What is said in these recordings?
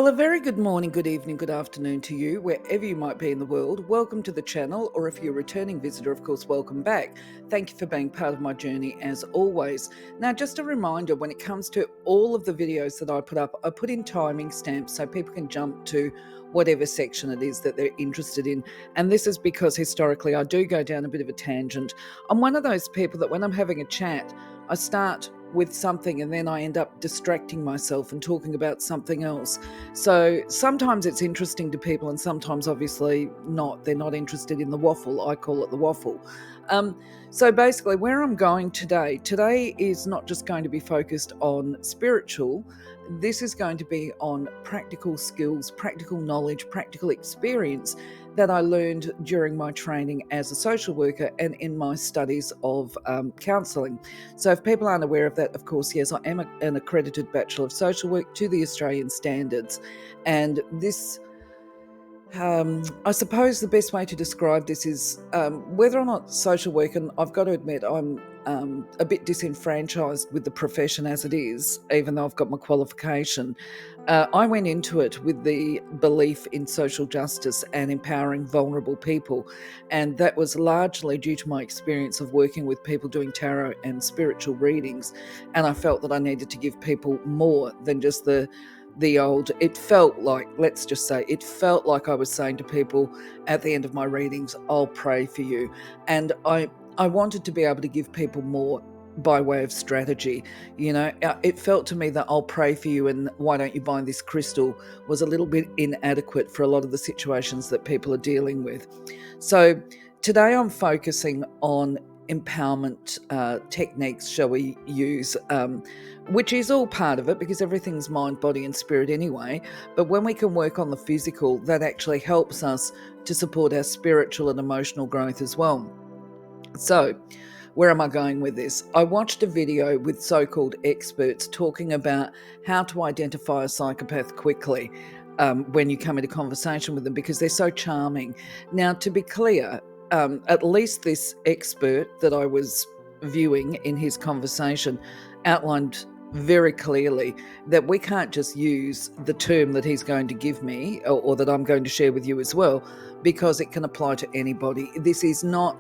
Well, a very good morning, good evening, good afternoon to you, wherever you might be in the world. Welcome to the channel, or if you're a returning visitor, of course, welcome back. Thank you for being part of my journey as always. Now, just a reminder, when it comes to all of the videos that I put up, I put in timing stamps so people can jump to whatever section it is that they're interested in. And this is because historically I do go down a bit of a tangent. I'm one of those people that when I'm having a chat, I start with something and then I end up distracting myself and talking about something else. So sometimes it's interesting to people and sometimes obviously not. They're not interested in the waffle. I call it the waffle. So basically where I'm going today is not just going to be focused on spiritual. This is going to be on practical skills, practical knowledge, practical experience that I learned during my training as a social worker and in my studies of counselling. So if people aren't aware of that, of course, yes, I am an accredited Bachelor of Social Work to the Australian standards. And this, I suppose the best way to describe this is whether or not social work, and I've got to admit I'm a bit disenfranchised with the profession as it is, even though I've got my qualification. I went into it with the belief in social justice and empowering vulnerable people. And that was largely due to my experience of working with people doing tarot and spiritual readings. And I felt that I needed to give people more than just the old, it felt like, let's just say, it felt like I was saying to people at the end of my readings, I'll pray for you. And I wanted to be able to give people more by way of strategy. It felt to me that I'll pray for you and why don't you buy this crystal was a little bit inadequate for a lot of the situations that people are dealing with. So today I'm focusing on empowerment techniques, shall we use, which is all part of it because everything's mind, body and spirit anyway. But when we can work on the physical, that actually helps us to support our spiritual and emotional growth as well. So where am I going with this? I watched a video with so-called experts talking about how to identify a psychopath quickly when you come into conversation with them because they're so charming. Now, to be clear, at least this expert that I was viewing in his conversation outlined very clearly that we can't just use the term that he's going to give me or that I'm going to share with you as well, because it can apply to anybody. This is not,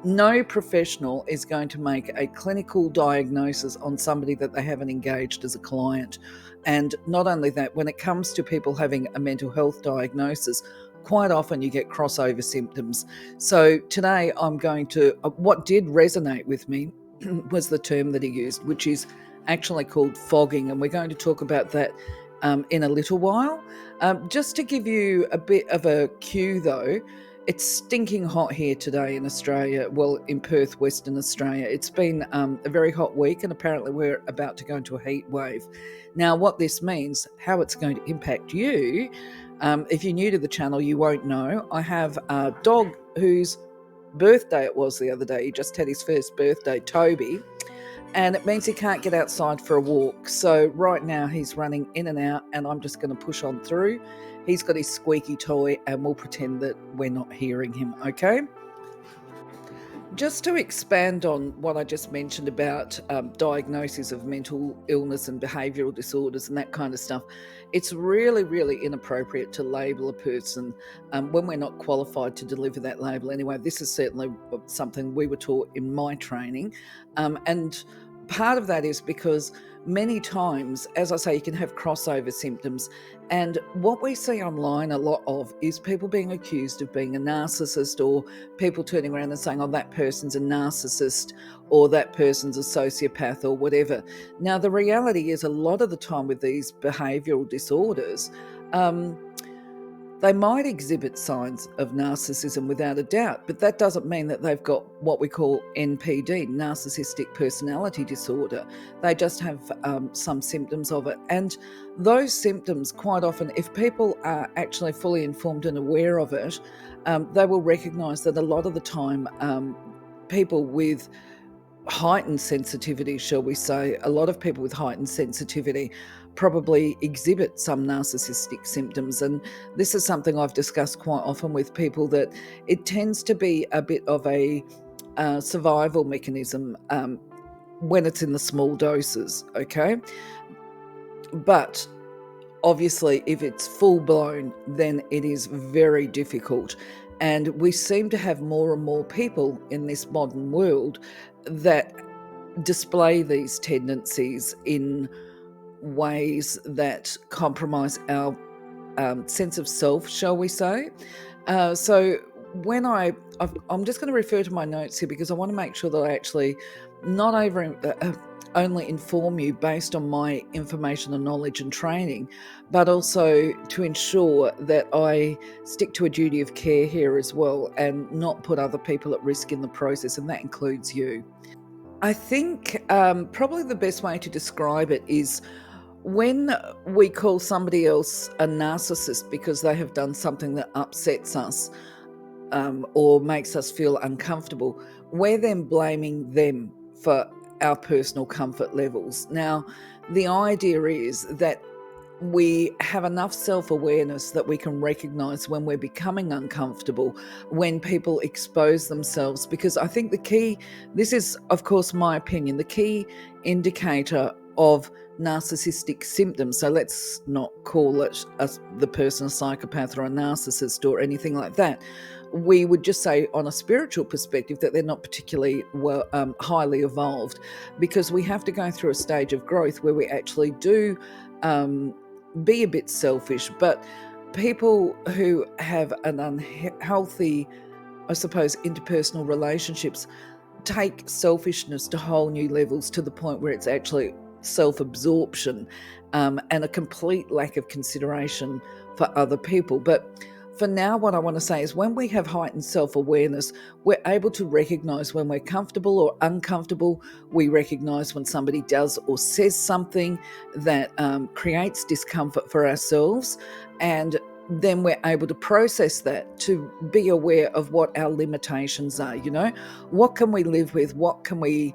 no professional is going to make a clinical diagnosis on somebody that they haven't engaged as a client. And not only that, when it comes to people having a mental health diagnosis, quite often you get crossover symptoms. So today I'm going to, what did resonate with me was the term that he used, which is actually called fogging. And we're going to talk about that in a little while. Just to give you a bit of a cue though, it's stinking hot here today in Australia, well, in Perth, Western Australia. It's been a very hot week and apparently we're about to go into a heat wave. Now, what this means, how it's going to impact you, if you're new to the channel, you won't know. I have a dog whose birthday it was the other day. He just had his first birthday, Toby, and it means he can't get outside for a walk. So right now he's running in and out and I'm just going to push on through. He's got his squeaky toy and we'll pretend that we're not hearing him, okay? Just to expand on what I just mentioned about diagnosis of mental illness and behavioural disorders and that kind of stuff, it's really, really inappropriate to label a person when we're not qualified to deliver that label. Anyway, this is certainly something we were taught in my training. And part of that is because many times, as I say, you can have crossover symptoms. And what we see online a lot of is people being accused of being a narcissist, or people turning around and saying, oh, that person's a narcissist or that person's a sociopath or whatever. Now, the reality is a lot of the time with these behavioural disorders, they might exhibit signs of narcissism without a doubt, but that doesn't mean that they've got what we call NPD, narcissistic personality disorder. They just have some symptoms of it. And those symptoms, quite often, if people are actually fully informed and aware of it, they will recognise that a lot of the time people with heightened sensitivity, shall we say, a lot of people with heightened sensitivity probably exhibit some narcissistic symptoms. And this is something I've discussed quite often with people, that it tends to be a bit of a survival mechanism when it's in the small doses, okay? But obviously, if it's full blown, then it is very difficult. And we seem to have more and more people in this modern world that display these tendencies in ways that compromise our sense of self, shall we say. So when I'm just going to refer to my notes here because I want to make sure that I actually not only inform you based on my information and knowledge and training, but also to ensure that I stick to a duty of care here as well and not put other people at risk in the process, and that includes you. I think probably the best way to describe it is when we call somebody else a narcissist because they have done something that upsets us, or makes us feel uncomfortable, we're then blaming them for our personal comfort levels. Now, the idea is that we have enough self-awareness that we can recognize when we're becoming uncomfortable, when people expose themselves, because I think the key, this is of course my opinion, the key indicator of narcissistic symptoms, so let's not call it the person a psychopath or a narcissist or anything like that, we would just say on a spiritual perspective that they're not particularly highly evolved, because we have to go through a stage of growth where we actually do be a bit selfish. But people who have an unhealthy, I suppose, interpersonal relationships take selfishness to whole new levels, to the point where it's actually self-absorption, and a complete lack of consideration for other people. But for now, what I want to say is when we have heightened self-awareness, we're able to recognize when we're comfortable or uncomfortable. We recognize when somebody does or says something that creates discomfort for ourselves, and then we're able to process that, to be aware of what our limitations are. What can we live with? What can we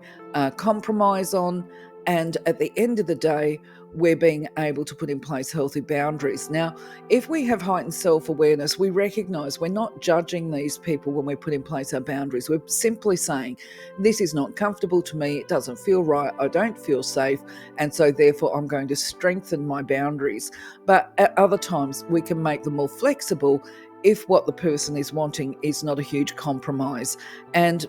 compromise on? And at the end of the day, we're being able to put in place healthy boundaries. Now, if we have heightened self-awareness, we recognize we're not judging these people when we put in place our boundaries. We're simply saying, this is not comfortable to me, it doesn't feel right, I don't feel safe, and so therefore I'm going to strengthen my boundaries. But at other times, we can make them more flexible if what the person is wanting is not a huge compromise. And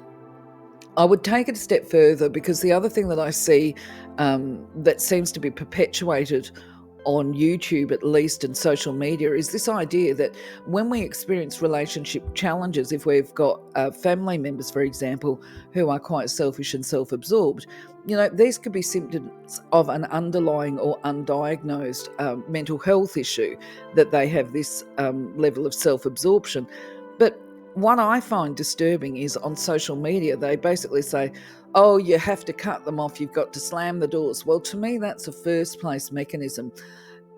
I would take it a step further, because the other thing that I see that seems to be perpetuated on YouTube, at least, and social media, is this idea that when we experience relationship challenges, if we've got family members, for example, who are quite selfish and self-absorbed, these could be symptoms of an underlying or undiagnosed mental health issue, that they have this level of self-absorption. But what I find disturbing is on social media, they basically say, oh, you have to cut them off, you've got to slam the doors. Well, to me, that's a first place mechanism.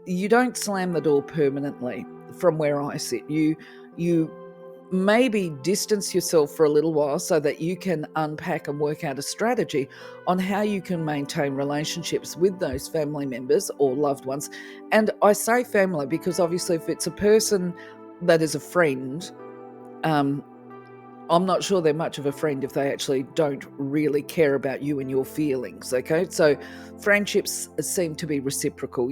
You don't slam the door permanently from where I sit. You maybe distance yourself for a little while so that you can unpack and work out a strategy on how you can maintain relationships with those family members or loved ones. And I say family because obviously if it's a person that is a friend, I'm not sure they're much of a friend if they actually don't really care about you and your feelings, okay? So friendships seem to be reciprocal,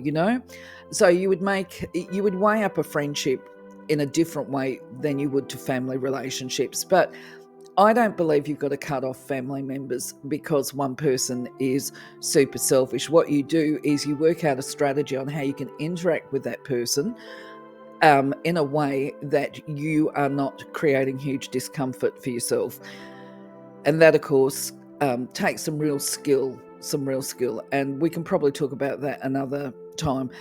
So you would weigh up a friendship in a different way than you would to family relationships. But I don't believe you've got to cut off family members because one person is super selfish. What you do is you work out a strategy on how you can interact with that person in a way that you are not creating huge discomfort for yourself. And that, of course, takes some real skill, and we can probably talk about that another time.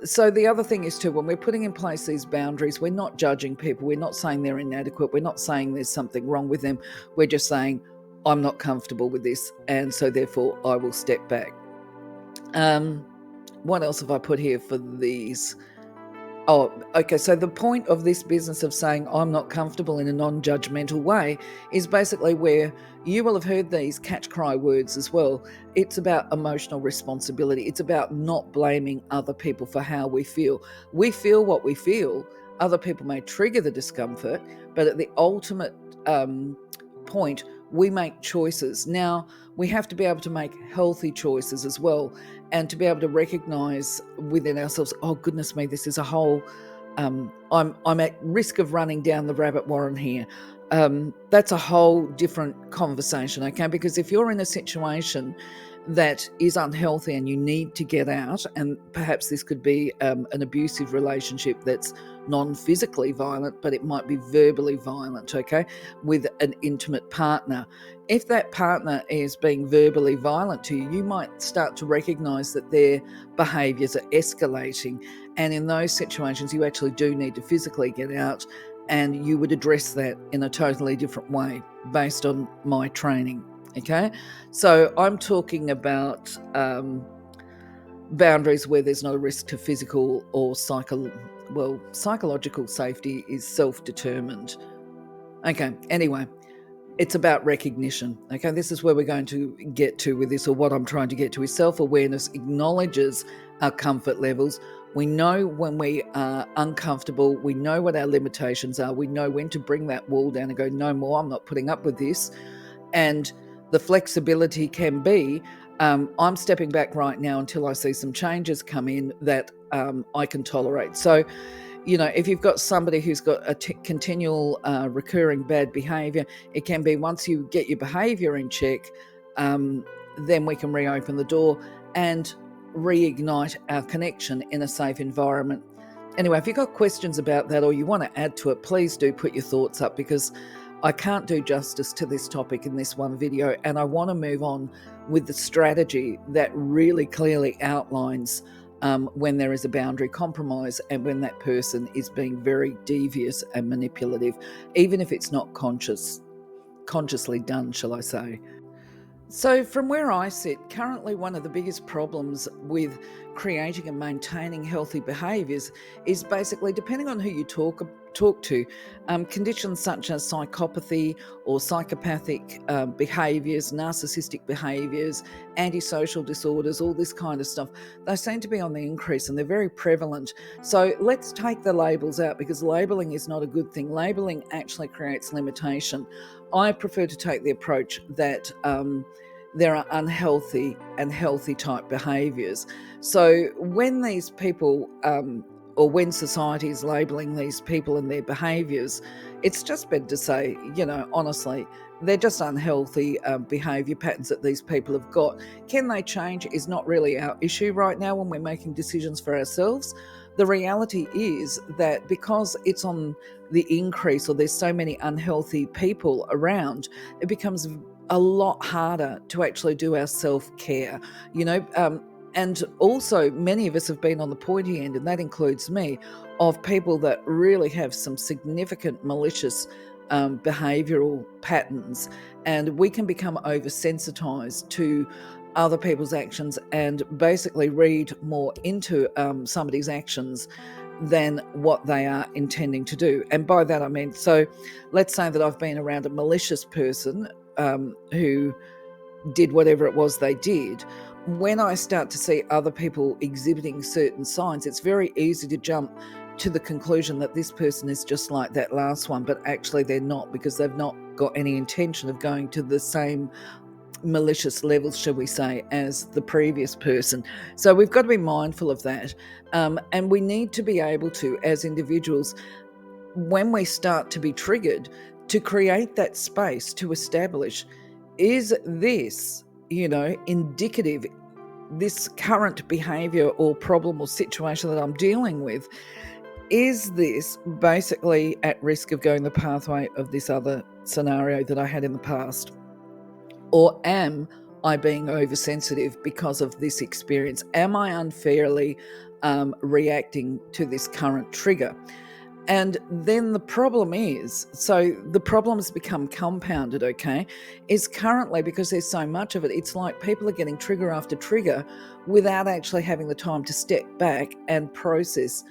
So the other thing is too, when we're putting in place these boundaries, we're not judging people. We're not saying they're inadequate. We're not saying there's something wrong with them. We're just saying, I'm not comfortable with this, and so therefore I will step back. What else have I put here for these? Oh, okay. So the point of this business of saying I'm not comfortable in a non-judgmental way is basically where you will have heard these catch cry words as well. It's about emotional responsibility. It's about not blaming other people for how we feel. We feel what we feel. Other people may trigger the discomfort, but at the ultimate point, we make choices. Now, we have to be able to make healthy choices as well, and to be able to recognize within ourselves, oh goodness me, this is a whole I'm at risk of running down the rabbit warren here. That's a whole different conversation, okay? Because if you're in a situation that is unhealthy and you need to get out, and perhaps this could be an abusive relationship that's non-physically violent, but it might be verbally violent, okay, with an intimate partner. If that partner is being verbally violent to you, you might start to recognize that their behaviors are escalating. And in those situations, you actually do need to physically get out, and you would address that in a totally different way based on my training. Okay, so I'm talking about boundaries where there's no risk to physical or psychological safety is self-determined. Okay, anyway, it's about recognition. Okay, this is where we're going to get to with this, or what I'm trying to get to is self-awareness acknowledges our comfort levels. We know when we are uncomfortable, we know what our limitations are, we know when to bring that wall down and go, no more, I'm not putting up with this. And the flexibility can be, I'm stepping back right now until I see some changes come in that I can tolerate. So, if you've got somebody who's got a continual recurring bad behavior, it can be once you get your behavior in check, then we can reopen the door and reignite our connection in a safe environment. Anyway, if you've got questions about that or you want to add to it, please do put your thoughts up, because I can't do justice to this topic in this one video, and I want to move on with the strategy that really clearly outlines when there is a boundary compromise and when that person is being very devious and manipulative, even if it's not consciously done, shall I say. So, from where I sit, currently one of the biggest problems with creating and maintaining healthy behaviours is basically, depending on who you talk to, conditions such as psychopathy or psychopathic behaviours, narcissistic behaviours, antisocial disorders, all this kind of stuff, they seem to be on the increase and they're very prevalent. So let's take the labels out, because labelling is not a good thing. Labelling actually creates limitation. I prefer to take the approach that there are unhealthy and healthy type behaviours. So when these people, or when society is labelling these people and their behaviours, it's just better to say, honestly, they're just unhealthy behaviour patterns that these people have got. Can they change is not really our issue right now when we're making decisions for ourselves. The reality is that because it's on the increase, or there's so many unhealthy people around, it becomes a lot harder to actually do our self-care, and also many of us have been on the pointy end, and that includes me, of people that really have some significant malicious behavioural patterns, and we can become oversensitized to other people's actions and basically read more into somebody's actions than what they are intending to do. And by that I mean, so let's say that I've been around a malicious person who did whatever it was they did. When I start to see other people exhibiting certain signs, it's very easy to jump to the conclusion that this person is just like that last one, but actually they're not, because they've not got any intention of going to the same malicious levels, shall we say, as the previous person. So we've got to be mindful of that. And we need to be able to, as individuals, when we start to be triggered, to create that space to establish, is this, indicative, this current behavior or problem or situation that I'm dealing with, is this basically at risk of going the pathway of this other scenario that I had in the past? Or am I being oversensitive because of this experience? Am I unfairly reacting to this current trigger? And then the problem is, so the problems become compounded, okay, is currently, because there's so much of it, it's like people are getting trigger after trigger without actually having the time to step back and process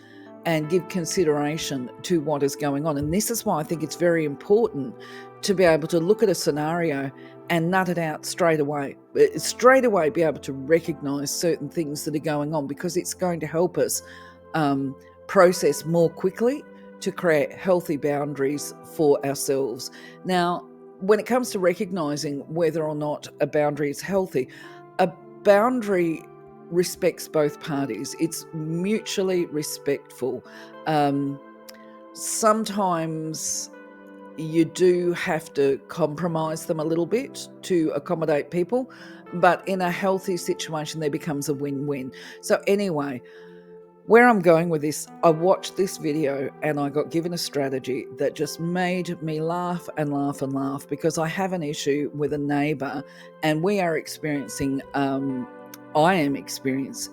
and give consideration to what is going on. And this is why I think it's very important to be able to look at a scenario and nut it out straight away. Straight away be able to recognize certain things that are going on, because it's going to help us process more quickly to create healthy boundaries for ourselves. Now, when it comes to recognizing whether or not a boundary is healthy, a boundary respects both parties. It's mutually respectful. Sometimes you do have to compromise them a little bit to accommodate people, but in a healthy situation, there becomes a win-win. So anyway, where I'm going with this, I watched this video and I got given a strategy that just made me laugh and laugh and laugh, because I have an issue with a neighbor and we are experiencing, I am experiencing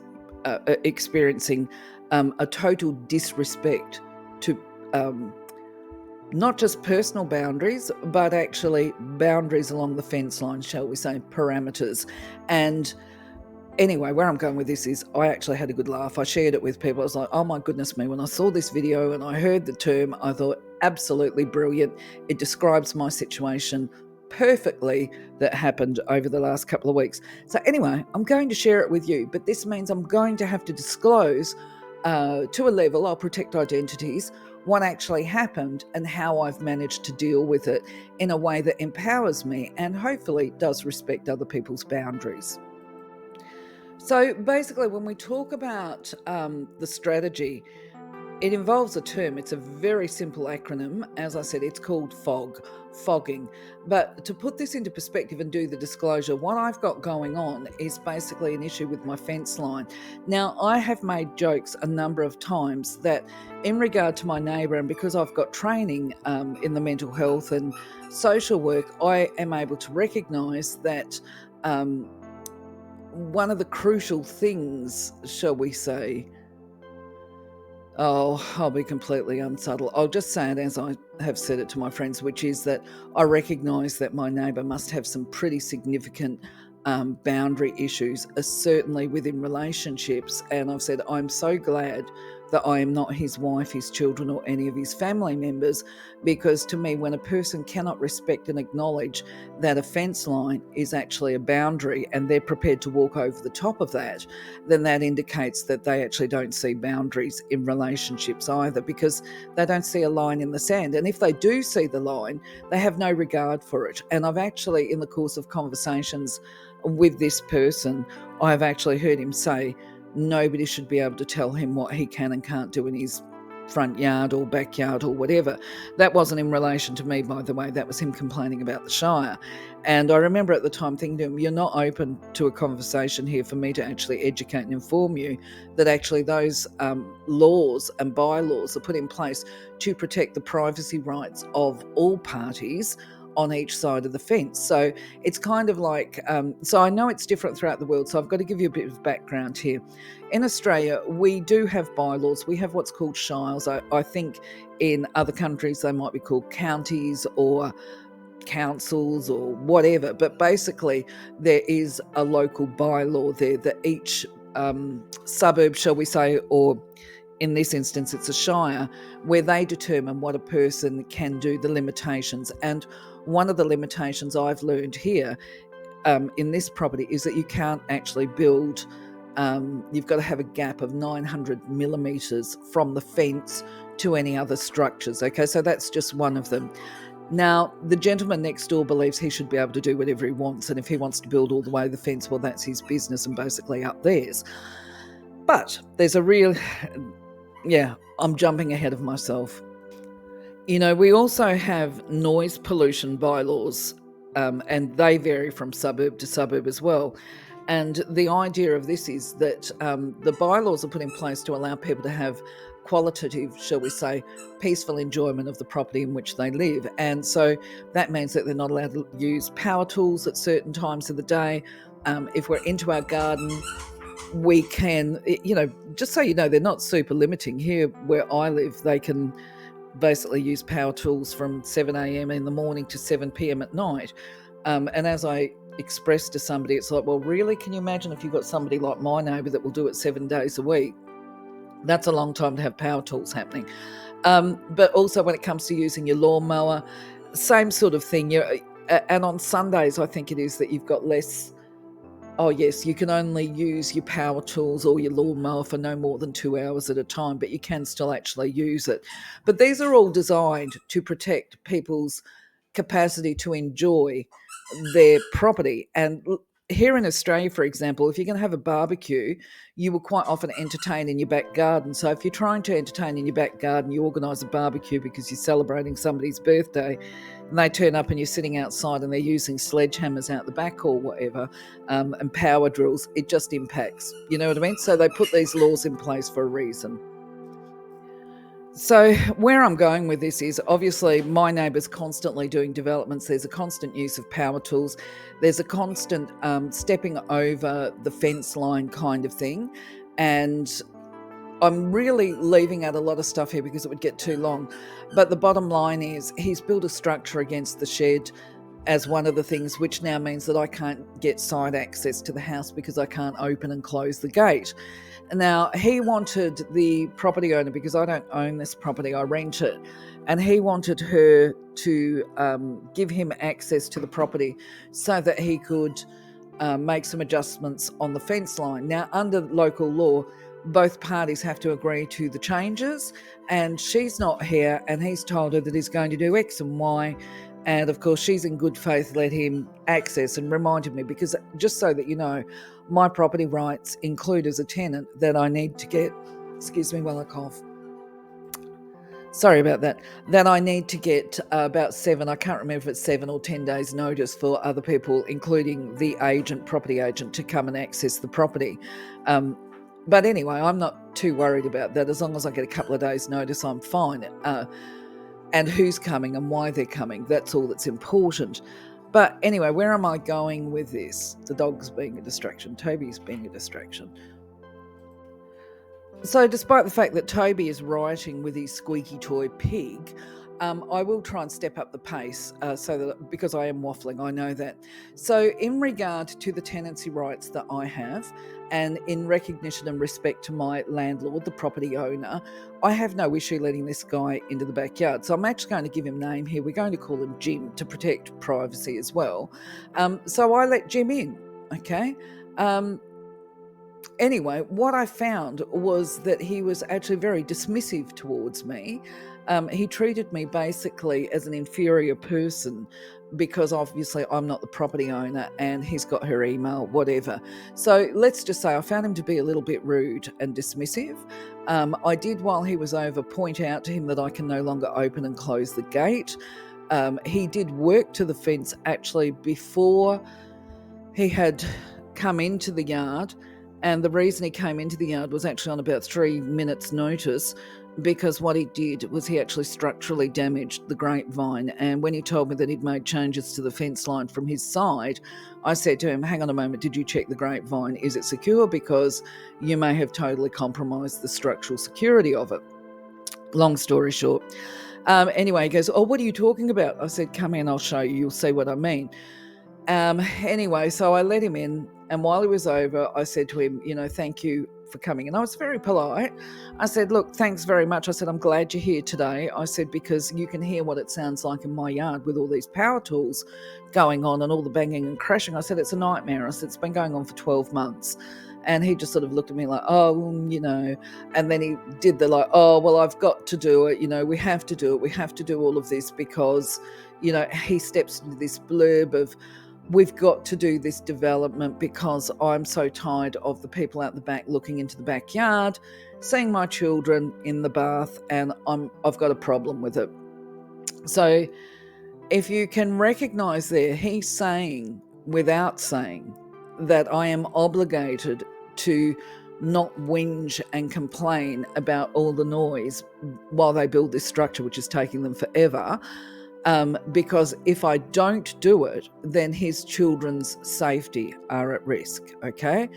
a total disrespect to not just personal boundaries, but actually boundaries along the fence line, shall we say, parameters. And anyway, where I'm going with this is I actually had a good laugh. I shared it with people. I was like, oh my goodness me, when I saw this video and I heard the term, I thought, absolutely brilliant. It describes my situation perfectly that happened over the last couple of weeks. So anyway, I'm going to share it with you, but this means I'm going to have to disclose to a level, I'll protect identities, what actually happened and how I've managed to deal with it in a way that empowers me and hopefully does respect other people's boundaries. So basically, when we talk about the strategy, it involves a term. It's a very simple acronym. As I said, it's called fogging. But to put this into perspective and do the disclosure, what I've got going on is basically an issue with my fence line. Now, I have made jokes a number of times that in regard to my neighbour, and because I've got training in the mental health and social work, I am able to recognise that one of the crucial things, shall we say, I'll be completely unsubtle. I'll just say it as I have said it to my friends, which is that I recognise that my neighbour must have some pretty significant boundary issues, certainly within relationships. And I've said, I'm so glad that I am not his wife, his children, or any of his family members, because to me, when a person cannot respect and acknowledge that a fence line is actually a boundary and they're prepared to walk over the top of that, then that indicates that they actually don't see boundaries in relationships either, because they don't see a line in the sand. And if they do see the line, they have no regard for it. And I've actually, in the course of conversations with this person, I've actually heard him say nobody should be able to tell him what he can and can't do in his front yard or backyard or whatever. That wasn't in relation to me, by the way. That was him complaining about the Shire. And I remember at the time thinking to him, you're not open to a conversation here for me to actually educate and inform you that actually those laws and bylaws are put in place to protect the privacy rights of all parties on each side of the fence. So it's kind of like, so I know it's different throughout the world, so I've got to give you a bit of background here. In Australia, we do have bylaws. We have what's called shires. I think in other countries they might be called counties or councils or whatever, but basically there is a local bylaw there that each suburb, shall we say, or in this instance it's a shire, where they determine what a person can do, the limitations. And one of the limitations I've learned here in this property is that you can't actually build, you've got to have a gap of 900 millimetres from the fence to any other structures. Okay, so that's just one of them. Now, the gentleman next door believes he should be able to do whatever he wants, and if he wants to build all the way to the fence, well, that's his business and basically up theirs. But there's a real, yeah, I'm jumping ahead of myself. You know, we also have noise pollution bylaws, and they vary from suburb to suburb as well. And the idea of this is that the bylaws are put in place to allow people to have qualitative, shall we say, peaceful enjoyment of the property in which they live. And so that means that they're not allowed to use power tools at certain times of the day. If we're into our garden, we can, you know, just so you know, they're not super limiting. Here where I live, they can basically use power tools from 7 a.m. in the morning to 7 p.m. at night. And as I expressed to somebody, it's like, well, really, can you imagine if you've got somebody like my neighbour that will do it 7 days a week? That's a long time to have power tools happening. But also when it comes to using your lawnmower, same sort of thing. And on Sundays, I think it is that you've got less. Oh, yes, you can only use your power tools or your lawnmower for no more than 2 hours at a time, but you can still actually use it. But these are all designed to protect people's capacity to enjoy their property. And here in Australia, for example, if you're going to have a barbecue, you will quite often entertain in your back garden. So if you're trying to entertain in your back garden, you organise a barbecue because you're celebrating somebody's birthday, and they turn up and you're sitting outside and they're using sledgehammers out the back or whatever, and power drills, it just impacts. You know what I mean? So they put these laws in place for a reason. So where I'm going with this is, obviously my neighbour's constantly doing developments. There's a constant use of power tools. There's a constant stepping over the fence line kind of thing. And I'm really leaving out a lot of stuff here because it would get too long. But the bottom line is he's built a structure against the shed as one of the things, which now means that I can't get side access to the house because I can't open and close the gate. Now, he wanted the property owner, because I don't own this property, I rent it, and he wanted her to give him access to the property so that he could make some adjustments on the fence line. Now, under local law, both parties have to agree to the changes, and she's not here, and he's told her that he's going to do X and Y. And of course, she's in good faith let him access, and reminded me, because just so that you know, my property rights include as a tenant that I need to get, excuse me while I cough, sorry about that I need to get about 7, I can't remember if it's 7 or 10 days notice for other people, including the agent, property agent, to come and access the property. But anyway, I'm not too worried about that. As long as I get a couple of days notice, I'm fine. And who's coming and why they're coming, that's all that's important. But anyway, where am I going with this? The dog's being a distraction. Toby's being a distraction. So despite the fact that Toby is rioting with his squeaky toy pig, I will try and step up the pace so that, because I am waffling, I know that. So in regard to the tenancy rights that I have, and in recognition and respect to my landlord, the property owner, I have no issue letting this guy into the backyard. So I'm actually going to give him a name here. We're going to call him Jim to protect privacy as well. So I let Jim in, okay? Anyway, what I found was that he was actually very dismissive towards me. He treated me basically as an inferior person because obviously I'm not the property owner and he's got her email, whatever. So let's just say I found him to be a little bit rude and dismissive. I did, while he was over, point out to him that I can no longer open and close the gate. He did work to the fence actually before he had come into the yard. And the reason he came into the yard was actually on about 3 minutes' notice, because what he did was he actually structurally damaged the grapevine. And when he told me that he'd made changes to the fence line from his side, I said to him, hang on a moment, did you check the grapevine? Is it secure? Because you may have totally compromised the structural security of it. Long story short. Anyway, he goes, oh, what are you talking about? I said, come in, I'll show you. You'll see what I mean. Anyway, so I let him in, and while he was over, I said to him, thank you for coming. And I was very polite. I said, look, thanks very much. I said, I'm glad you're here today. I said, because you can hear what it sounds like in my yard with all these power tools going on and all the banging and crashing. I said, it's a nightmare. I said, it's been going on for 12 months. And he just sort of looked at me like, oh, and then he did the like, oh, well, I've got to do it. We have to do it. We have to do all of this because, he steps into this blurb of, we've got to do this development because I'm so tired of the people out the back looking into the backyard, seeing my children in the bath, and I've got a problem with it. So if you can recognise there, he's saying, without saying, that I am obligated to not whinge and complain about all the noise while they build this structure, which is taking them forever. Because if I don't do it, then his children's safety are at risk, okay?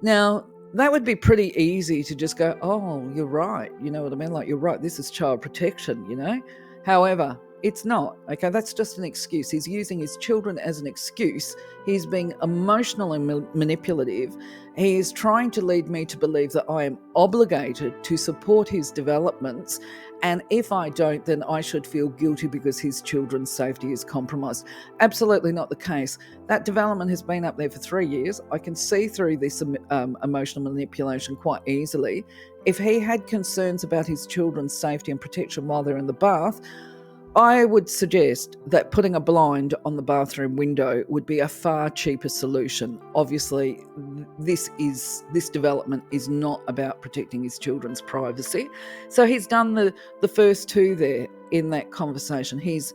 Now, that would be pretty easy to just go, oh, you're right, you know what I mean? Like, you're right, this is child protection, However, it's not, okay? That's just an excuse. He's using his children as an excuse. He's being emotional and manipulative. He is trying to lead me to believe that I am obligated to support his developments, and if I don't, then I should feel guilty because his children's safety is compromised. Absolutely not the case. That development has been up there for 3 years. I can see through this emotional manipulation quite easily. If he had concerns about his children's safety and protection while they're in the bath, I would suggest that putting a blind on the bathroom window would be a far cheaper solution. Obviously, this development is not about protecting his children's privacy. So he's done the first two there in that conversation. He's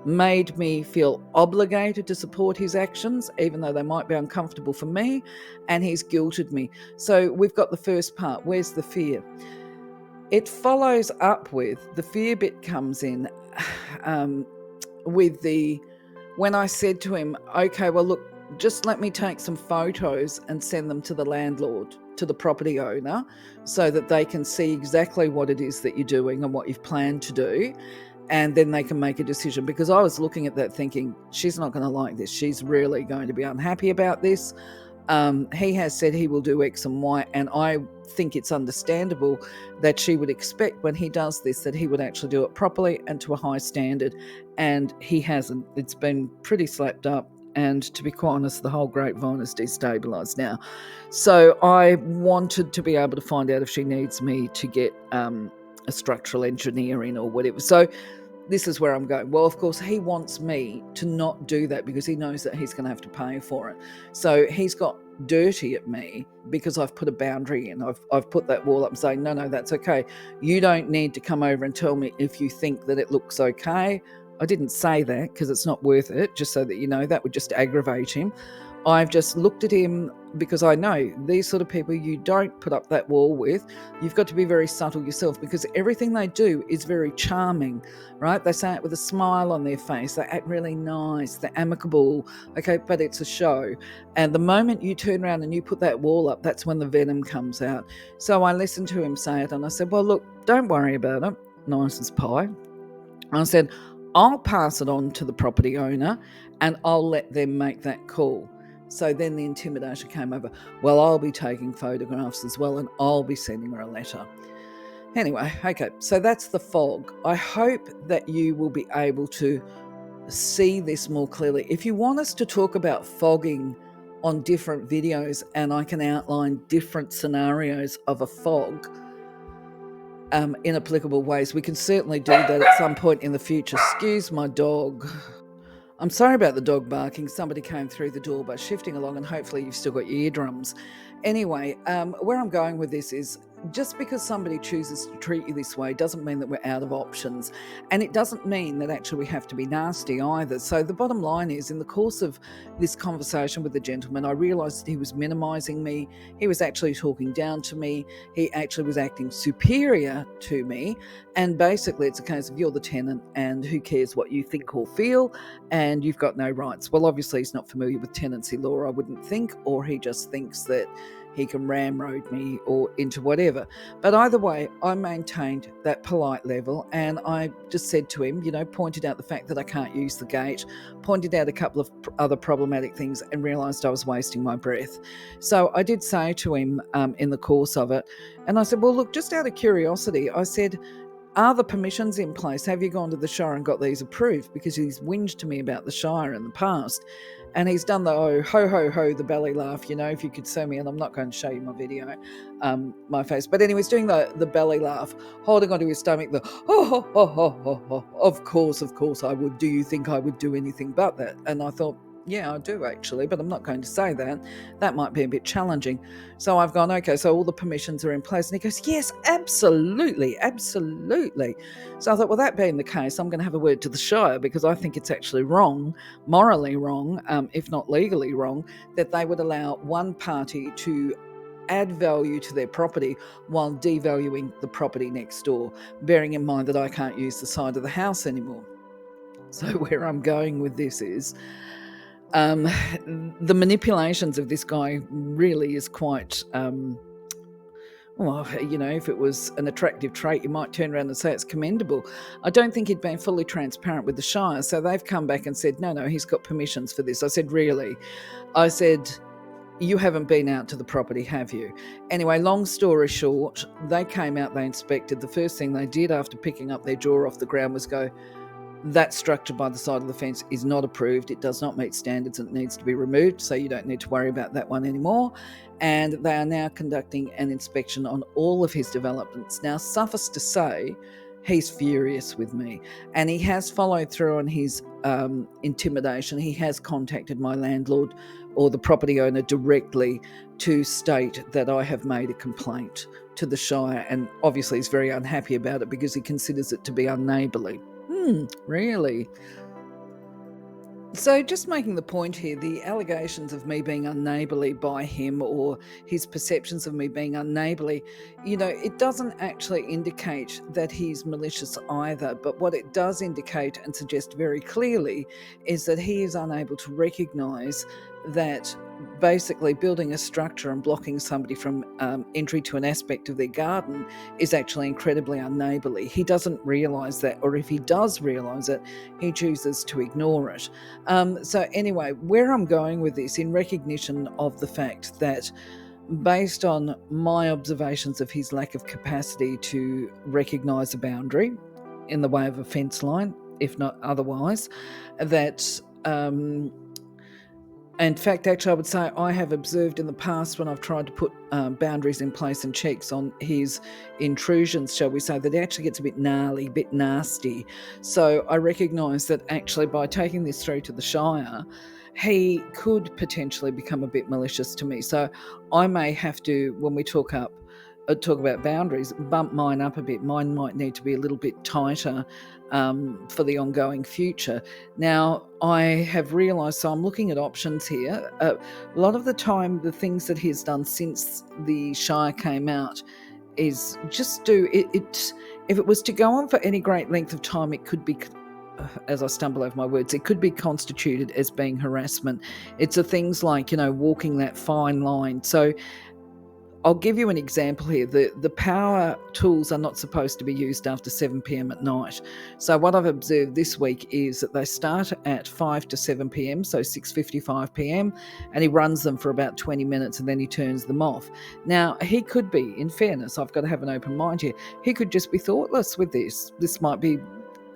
made me feel obligated to support his actions, even though they might be uncomfortable for me, and he's guilted me. So we've got the first part. Where's the fear? It follows up with, the fear bit comes in with when I said to him, okay, well, look, just let me take some photos and send them to the landlord, to the property owner, so that they can see exactly what it is that you're doing and what you've planned to do. And then they can make a decision, because I was looking at that thinking, she's not going to like this. She's really going to be unhappy about this. He has said he will do X and Y, and I think it's understandable that she would expect when he does this that he would actually do it properly and to a high standard, and he hasn't. It's been pretty slapped up, and to be quite honest, the whole grapevine is destabilised now. So I wanted to be able to find out if she needs me to get a structural engineer in or whatever. So this is where I'm going. Well, of course, he wants me to not do that because he knows that he's going to have to pay for it. So he's got dirty at me because I've put a boundary in. I've put that wall up and saying, no, that's okay. You don't need to come over and tell me if you think that it looks okay. I didn't say that because it's not worth it, just so that you know, that would just aggravate him. I've just looked at him because I know these sort of people you don't put up that wall with. You've got to be very subtle yourself, because everything they do is very charming, right? They say it with a smile on their face. They act really nice. They're amicable. Okay, but it's a show. And the moment you turn around and you put that wall up, that's when the venom comes out. So I listened to him say it and I said, well, look, don't worry about it. Nice as pie. I said, I'll pass it on to the property owner and I'll let them make that call. So then the intimidation came over. Well, I'll be taking photographs as well and I'll be sending her a letter. Anyway, okay, so that's the fog. I hope that you will be able to see this more clearly. If you want us to talk about fogging on different videos and I can outline different scenarios of a fog in applicable ways, we can certainly do that at some point in the future. Excuse my dog. I'm sorry about the dog barking. Somebody came through the door, but shifting along, and hopefully you've still got your eardrums. Anyway, where I'm going with this is, just because somebody chooses to treat you this way doesn't mean that we're out of options. And it doesn't mean that actually we have to be nasty either. So the bottom line is, in the course of this conversation with the gentleman, I realised that he was minimising me. He was actually talking down to me. He actually was acting superior to me. And basically it's a case of, you're the tenant and who cares what you think or feel, and you've got no rights. Well, obviously he's not familiar with tenancy law, I wouldn't think, or he just thinks that he can ramrod me or into whatever. But either way, I maintained that polite level, and I just said to him, pointed out the fact that I can't use the gate, pointed out a couple of other problematic things, and realised I was wasting my breath. So I did say to him in the course of it, and I said, well, look, just out of curiosity, I said, are the permissions in place? Have you gone to the Shire and got these approved? Because he's whinged to me about the Shire in the past. And he's done the, oh, ho, ho, ho, the belly laugh, if you could see me, and I'm not going to show you my video, my face. But anyway, he's doing the belly laugh, holding onto his stomach, the, of course I would. Do you think I would do anything but that? And I thought, yeah, I do actually, but I'm not going to say that. That might be a bit challenging. So I've gone, okay, so all the permissions are in place. And he goes, yes, absolutely. So I thought, well, that being the case, I'm going to have a word to the Shire, because I think it's actually wrong, morally wrong, if not legally wrong, that they would allow one party to add value to their property while devaluing the property next door, bearing in mind that I can't use the side of the house anymore. So where I'm going with this is, the manipulations of this guy really is quite, if it was an attractive trait, you might turn around and say it's commendable. I don't think he'd been fully transparent with the Shire, so they've come back and said, no, he's got permissions for this. I said, really? I said, you haven't been out to the property, have you? Anyway, long story short, they came out, they inspected. The first thing they did after picking up their jaw off the ground was go, that structure by the side of the fence is not approved. It does not meet standards and it needs to be removed, so you don't need to worry about that one anymore. And they are now conducting an inspection on all of his developments. Now, suffice to say, he's furious with me. And he has followed through on his intimidation. He has contacted my landlord or the property owner directly to state that I have made a complaint to the Shire, and obviously he's very unhappy about it because he considers it to be unneighbourly. Really? So, just making the point here, the allegations of me being unneighbourly by him, or his perceptions of me being unneighbourly, it doesn't actually indicate that he's malicious either. But what it does indicate and suggest very clearly is that he is unable to recognise that basically building a structure and blocking somebody from entry to an aspect of their garden is actually incredibly unneighbourly. He doesn't realise that, or if he does realise it, he chooses to ignore it. So anyway, where I'm going with this, in recognition of the fact that based on my observations of his lack of capacity to recognise a boundary in the way of a fence line, if not otherwise, that in fact, actually, I would say I have observed in the past when I've tried to put boundaries in place and checks on his intrusions, shall we say, that it actually gets a bit gnarly, a bit nasty. So I recognise that actually by taking this through to the Shire, he could potentially become a bit malicious to me. So I may have to, when we talk about boundaries, bump mine up a bit. Mine might need to be a little bit tighter for the ongoing future. Now, I have realised, so I'm looking at options here. A lot of the time, the things that he's done since the Shire came out is just do it. If it was to go on for any great length of time, it could be, as I stumble over my words, it could be constituted as being harassment. It's things like, walking that fine line. So I'll give you an example here. The power tools are not supposed to be used after 7 p.m. at night. So what I've observed this week is that they start at 5 to 7 p.m., so 6:55 p.m., and he runs them for about 20 minutes and then he turns them off. Now, he could be, in fairness, I've got to have an open mind here, he could just be thoughtless with this. This might be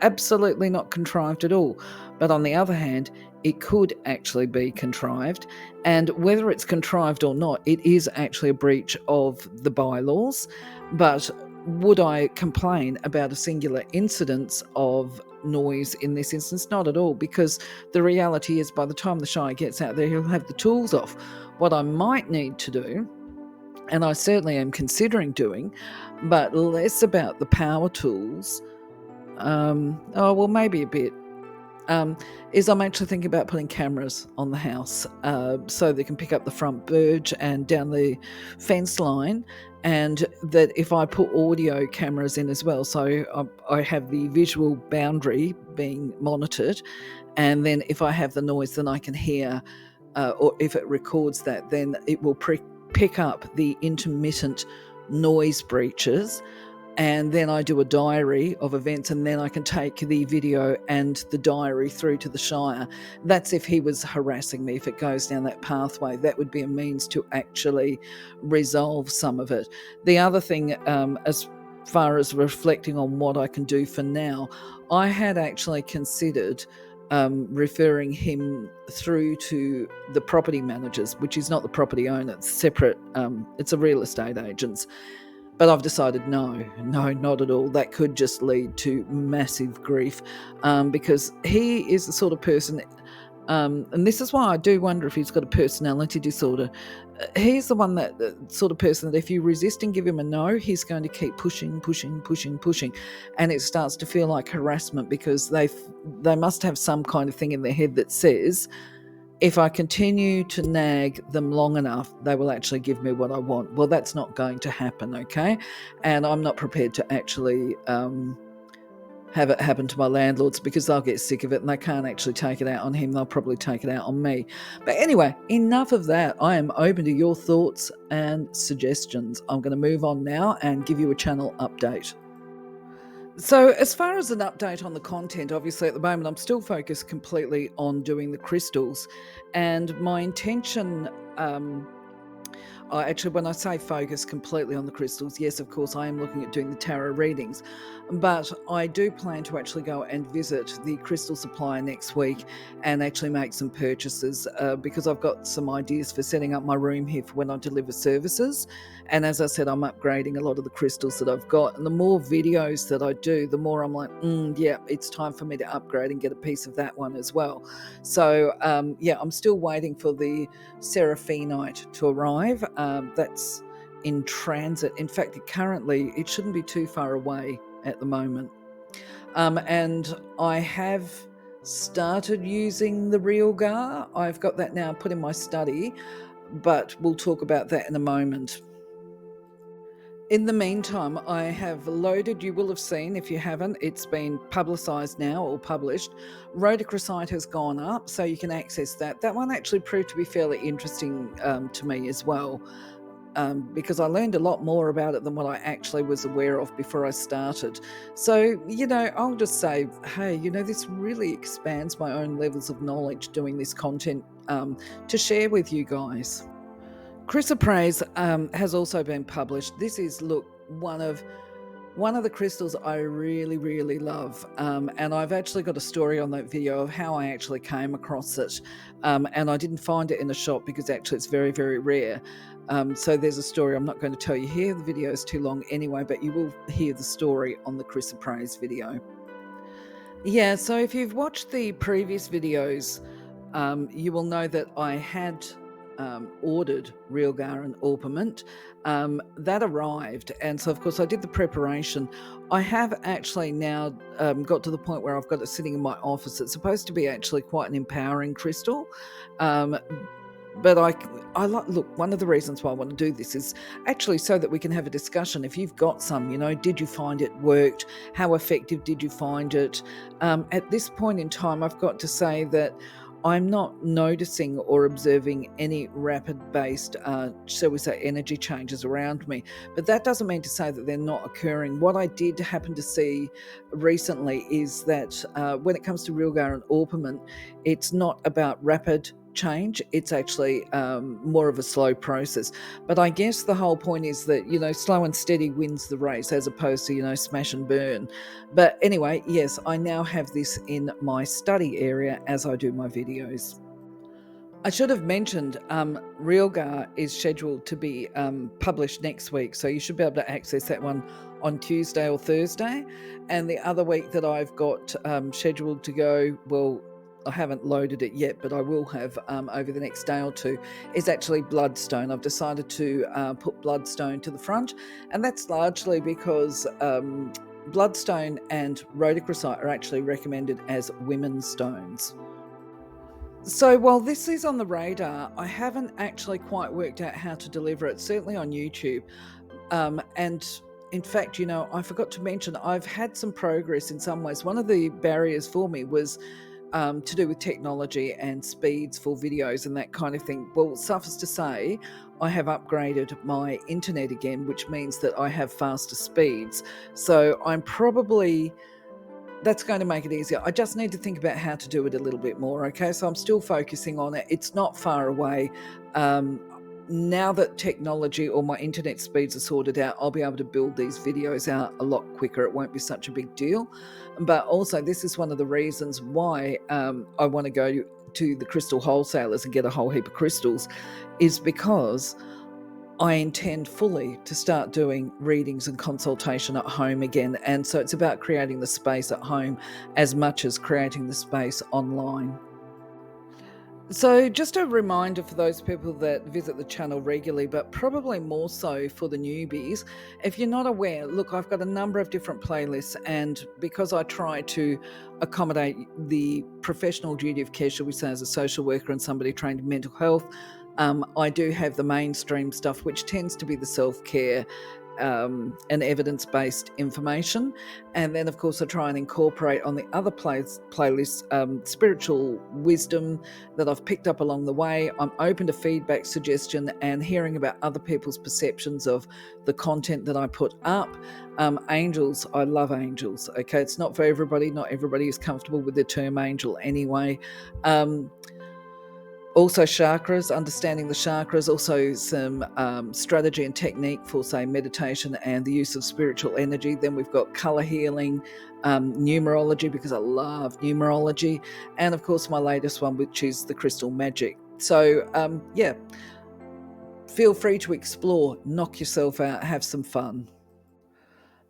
absolutely not contrived at all. But on the other hand, it could actually be contrived. And whether it's contrived or not, it is actually a breach of the bylaws. But would I complain about a singular incidence of noise in this instance? Not at all, because the reality is by the time the Shire gets out there, he'll have the tools off. What I might need to do, and I certainly am considering doing, but less about the power tools, maybe a bit, is I'm actually thinking about putting cameras on the house so they can pick up the front verge and down the fence line, and that if I put audio cameras in as well, so I have the visual boundary being monitored, and then if I have the noise, then I can hear, or if it records that, then it will pick up the intermittent noise breaches. And then I do a diary of events, and then I can take the video and the diary through to the Shire. That's if he was harassing me. If it goes down that pathway, that would be a means to actually resolve some of it. The other thing, as far as reflecting on what I can do for now, I had actually considered referring him through to the property managers, which is not the property owner, it's separate, it's a real estate agents. But I've decided no, not at all. That could just lead to massive grief, because he is the sort of person, and this is why I do wonder if he's got a personality disorder. He's the sort of person that if you resist and give him a no, he's going to keep pushing, and it starts to feel like harassment, because they must have some kind of thing in their head that says, if I continue to nag them long enough, they will actually give me what I want. Well, that's not going to happen, okay? And I'm not prepared to actually have it happen to my landlords, because they'll get sick of it and they can't actually take it out on him. They'll probably take it out on me. But anyway, enough of that. I am open to your thoughts and suggestions. I'm going to move on now and give you a channel update. So as far as an update on the content, obviously at the moment I'm still focused completely on doing the crystals, and my intention, actually, when I say focus completely on the crystals, yes, of course, I am looking at doing the tarot readings, but I do plan to actually go and visit the crystal supplier next week and actually make some purchases because I've got some ideas for setting up my room here for when I deliver services. And as I said, I'm upgrading a lot of the crystals that I've got. And the more videos that I do, the more I'm like, yeah, it's time for me to upgrade and get a piece of that one as well. So, yeah, I'm still waiting for the Seraphinite to arrive. That's in transit. In fact, currently, it shouldn't be too far away at the moment. And I have started using the Realgar. I've got that now put in my study, but we'll talk about that in a moment. In the meantime, I have loaded, you will have seen, if you haven't, it's been publicised now or published. Rhodochrosite has gone up, so you can access that. That one actually proved to be fairly interesting to me as well, because I learned a lot more about it than what I actually was aware of before I started. So, I'll just say, hey, this really expands my own levels of knowledge doing this content to share with you guys. Chrysoprase has also been published. This is, look, one of the crystals I really, really love. And I've actually got a story on that video of how I actually came across it. And I didn't find it in the shop because actually it's very, very rare. So there's a story I'm not going to tell you here. The video is too long anyway, but you will hear the story on the Chrysoprase video. Yeah, so if you've watched the previous videos, you will know that I had ordered Realgar and Orpiment. That arrived, and so of course I did the preparation. I have actually now got to the point where I've got it sitting in my office. It's supposed to be actually quite an empowering crystal. Um, but I look, one of the reasons why I want to do this is actually so that we can have a discussion. If you've got some, did you find it worked? How effective did you find it? At this point in time, I've got to say that I'm not noticing or observing any rapid-based, shall we say, energy changes around me. But that doesn't mean to say that they're not occurring. What I did happen to see recently is that when it comes to Realgar and Orpiment, it's not about rapid change. It's actually more of a slow process. But I guess the whole point is that, slow and steady wins the race as opposed to, smash and burn. But anyway, yes, I now have this in my study area as I do my videos. I should have mentioned Realgar is scheduled to be published next week, so you should be able to access that one on Tuesday or Thursday. And the other week that I've got scheduled to go, well, I haven't loaded it yet, but I will have over the next day or two, is actually Bloodstone. I've decided to put Bloodstone to the front, and that's largely because Bloodstone and Rhodochrosite are actually recommended as women's stones. So while this is on the radar, I haven't actually quite worked out how to deliver it, certainly on YouTube. And in fact, I forgot to mention, I've had some progress in some ways. One of the barriers for me was to do with technology and speeds for videos and that kind of thing. Well, suffice to say, I have upgraded my internet again, which means that I have faster speeds. So that's going to make it easier. I just need to think about how to do it a little bit more. Okay, so I'm still focusing on it. It's not far away. Now that technology or my internet speeds are sorted out, I'll be able to build these videos out a lot quicker. It won't be such a big deal. But also, this is one of the reasons why I want to go to the crystal wholesalers and get a whole heap of crystals, is because I intend fully to start doing readings and consultation at home again. And so it's about creating the space at home as much as creating the space online. So just a reminder for those people that visit the channel regularly, but probably more so for the newbies, if you're not aware, look, I've got a number of different playlists, and because I try to accommodate the professional duty of care, shall we say, as a social worker and somebody trained in mental health, I do have the mainstream stuff, which tends to be the self-care and evidence-based information. And then, of course, I try and incorporate on the other playlists spiritual wisdom that I've picked up along the way. I'm open to feedback, suggestion, and hearing about other people's perceptions of the content that I put up. Angels, I love angels. Okay, it's not for everybody. Not everybody is comfortable with the term angel anyway. Also chakras, understanding the chakras, also some strategy and technique for, say, meditation and the use of spiritual energy. Then we've got color healing, numerology, because I love numerology, and of course my latest one, which is the crystal magic. So yeah, feel free to explore, knock yourself out, have some fun.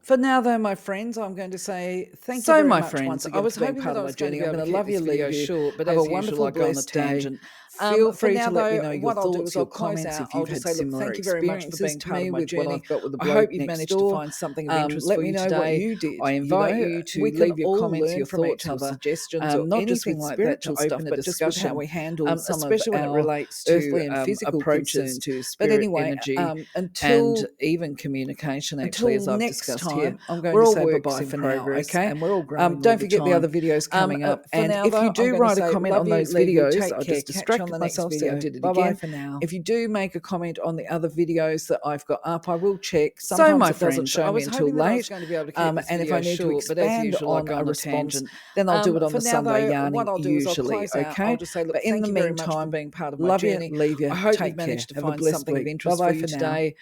For now, though, my friends, I'm going to say thank you very much once again for being part of my journey. I'm going to love you, leave you short, but have a wonderful, blessed day. Feel free to let me know your thoughts, your comments, if you've had similar experiences to me with what I've got with the bloke. I hope you've managed to find something of interest for you today. Let me know what you did. I invite you to leave your comments, your thoughts, your suggestions, or not just with like that to open a discussion, how we handle especially when it relates to earthly and physical approaches to spirit energy, and even communication. Actually, as I've discussed here, I'm going to say bye-bye for now, okay? And we're all growing. Don't forget the other videos coming up. And if you do write a comment on those videos, I'll just distract myself, so I did it again. For now. If you do make a comment on the other videos that I've got up, I will check. Sometimes it doesn't show me until late. And if I need to expand on a response, then I'll do it on the Sunday yarning usually, okay? But in the meantime, love you, leave you, take care. Have a blessed week. Bye-bye for today.